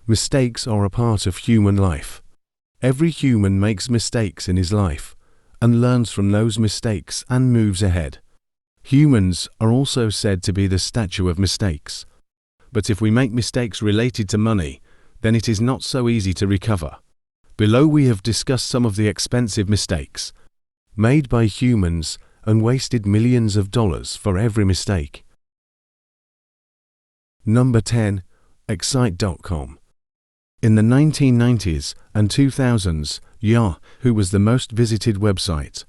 Mistakes are a part of human life. Every human makes mistakes in his life and learns from those mistakes and moves ahead. Humans are also said to be the statue of mistakes. But if we make mistakes related to money, then it is not so easy to recover. Below we have discussed some of the expensive mistakes made by humans and wasted millions of dollars for every mistake. Number 10. Excitecom. In the 1990s and 2000s, Yahoo was the most visited website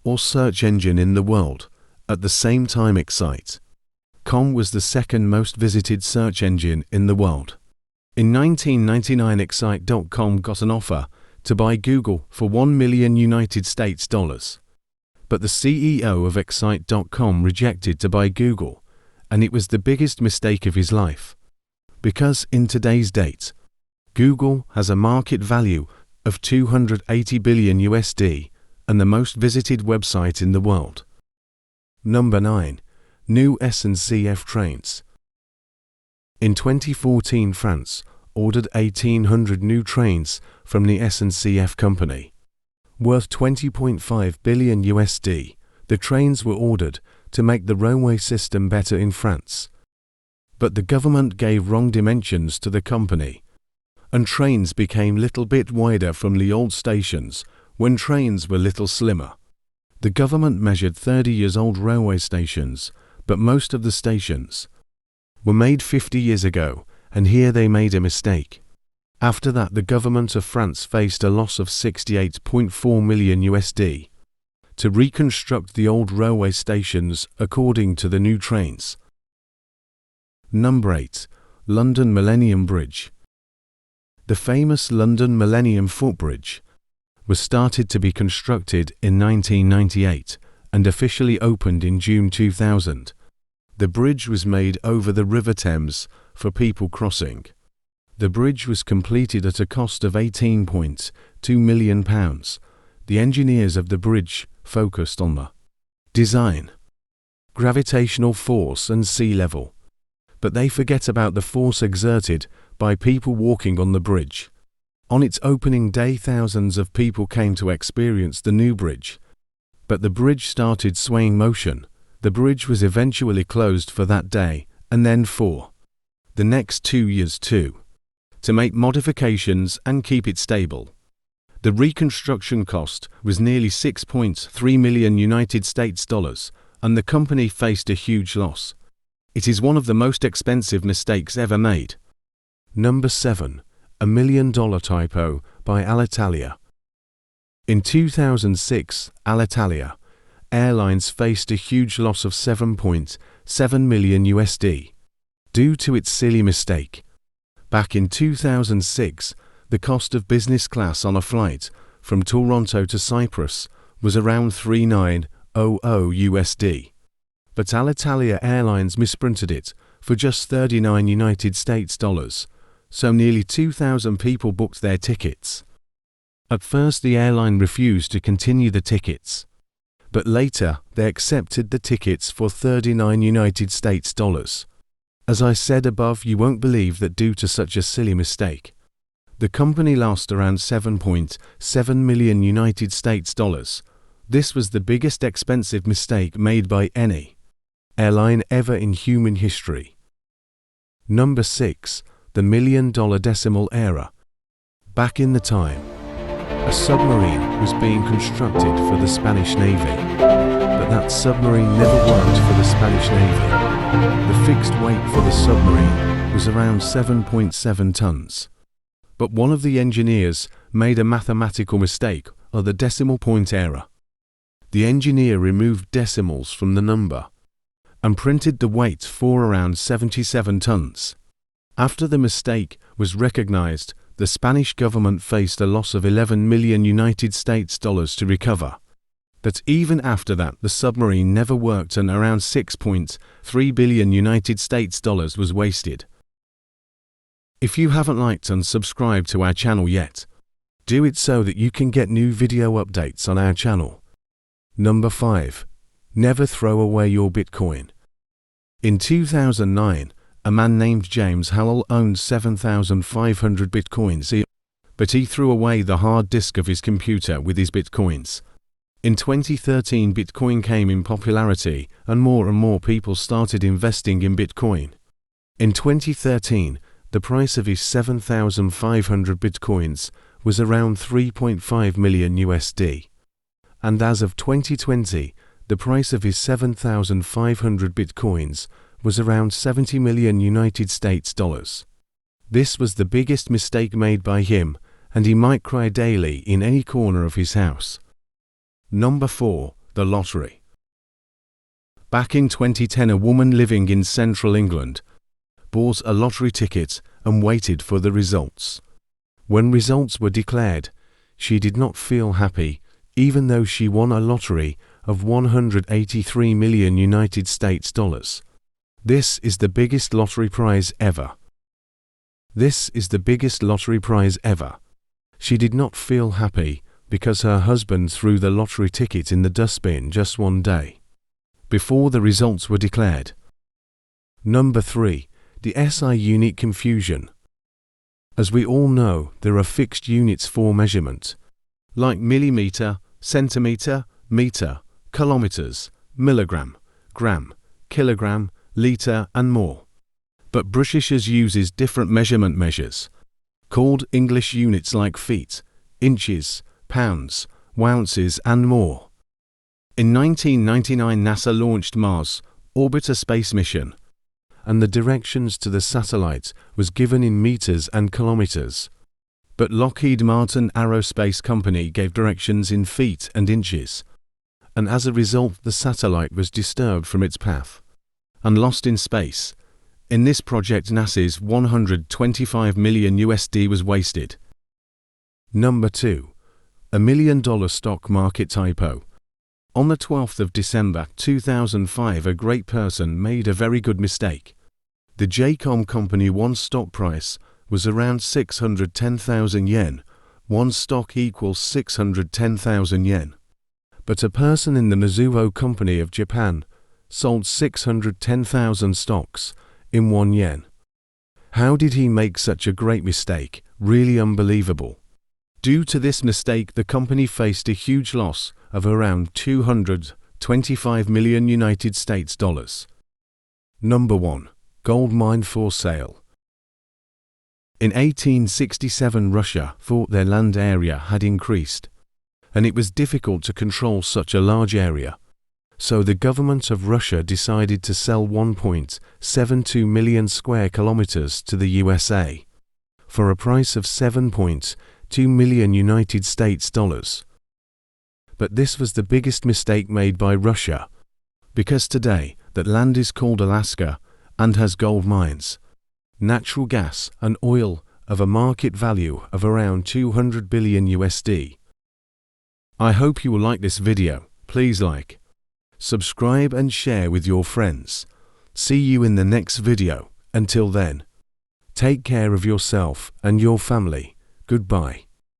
or search engine in the world. At the same time, Excitecom was the second most visited search engine in the world. In 1999, Excitecom got an offer to buy Google for $1 million United States dollars. But the CEO of Excitecom rejected to buy Google, and it was the biggest mistake of his life. Because in today's date, Google has a market value of $280 billion USD and the most visited website in the world. Number 9. New SNCF Trains. In 2014, France ordered 1,800 new trains from the SNCF company. Worth $20.5 billion USD, the trains were ordered to make the railway system better in France. But the government gave wrong dimensions to the company, and trains became little bit wider from the old stations when trains were little slimmer. The government measured 30 years old railway stations, but most of the stations were made 50 years ago, and here they made a mistake. After that, the government of France faced a loss of $68.4 million USD to reconstruct the old railway stations according to the new trains. Number 8. London Millennium Bridge. The famous London Millennium footbridge was started to be constructed in 1998 and officially opened in June 2000. The bridge was made over the River Thames for people crossing. The bridge was completed at a cost of £18.2 million. The engineers of the bridge focused on the design, gravitational force and sea level, but they forget about the force exerted by people walking on the bridge. On its opening day, thousands of people came to experience the new bridge, but the bridge started swaying motion. The bridge was eventually closed for that day and then for the next 2 years too, to make modifications and keep it stable. The reconstruction cost was nearly $6.3 million United States dollars, and the company faced a huge loss. It is one of the most expensive mistakes ever made. Number 7. $1 million typo by Alitalia. In 2006, Alitalia Airlines faced a huge loss of $7.7 million USD due to its silly mistake. Back in 2006, the cost of business class on a flight from Toronto to Cyprus was around $3,900 USD. But Alitalia Airlines misprinted it for just $39 United States dollars. So nearly 2,000 people booked their tickets. At first the airline refused to continue the tickets, but later they accepted the tickets for $39 United States dollars. As I said above, you won't believe that due to such a silly mistake, the company lost around $7.7 million United States dollars. This was the biggest expensive mistake made by any airline ever in human history. Number 6. The $1 million decimal era. Back in the time, a submarine was being constructed for the Spanish Navy, but that submarine never worked for the Spanish Navy. The fixed weight for the submarine was around 7.7 tons. But one of the engineers made a mathematical mistake, or the decimal point error. The engineer removed decimals from the number and printed the weight for around 77 tons. After the mistake was recognized, the Spanish government faced a loss of 11 million United States dollars to recover. But even after that, the submarine never worked and around 6.3 billion United States dollars was wasted. If you haven't liked and subscribed to our channel yet, do it so that you can get new video updates on our channel. Number 5. Never throw away your Bitcoin. In 2009, A man named James Howell owned 7,500 bitcoins, but he threw away the hard disk of his computer with his bitcoins. In 2013, Bitcoin came in popularity and more people started investing in Bitcoin. In 2013, the price of his 7,500 bitcoins was around 3.5 million USD. And as of 2020, the price of his 7,500 bitcoins was around 70 million United States dollars. This was the biggest mistake made by him, and he might cry daily in any corner of his house. Number 4. The lottery. Back in 2010, a woman living in central England bought a lottery ticket and waited for the results. When results were declared, she did not feel happy, even though she won a lottery of 183 million United States dollars. This is the biggest lottery prize ever. This is the biggest lottery prize ever. She did not feel happy because her husband threw the lottery ticket in the dustbin just one day before the results were declared. Number 3. The SI unit confusion. As we all know, there are fixed units for measurement, like millimeter, centimeter, meter, kilometers, milligram, gram, kilogram, liter, and more. But British uses different measurement measures, called English units like feet, inches, pounds, ounces, and more. In 1999, NASA launched Mars Orbiter space mission, and the directions to the satellite was given in meters and kilometers. But Lockheed Martin Aerospace Company gave directions in feet and inches, and as a result the satellite was disturbed from its path and lost in space. In this project, NASA's 125 million USD was wasted. Number 2. $1 million stock market typo. On the 12th of December 2005, a great person made a very good mistake. The JCOM company one stock price was around 610,000 yen. One stock equals 610,000 yen. But a person in the Mizuho company of Japan sold 610,000 stocks in 1 yen. How did he make such a great mistake? Really unbelievable. Due to this mistake, the company faced a huge loss of around 225 million United States dollars. Number 1. Gold mine for sale. In 1867, Russia thought their land area had increased, and it was difficult to control such a large area. So the government of Russia decided to sell 1.72 million square kilometers to the USA for a price of 7.2 million United States dollars. But this was the biggest mistake made by Russia, because today that land is called Alaska and has gold mines, natural gas and oil of a market value of around 200 billion USD. I hope you will like this video. Please like, subscribe and share with your friends. See you in the next video. Until then, take care of yourself and your family. Goodbye.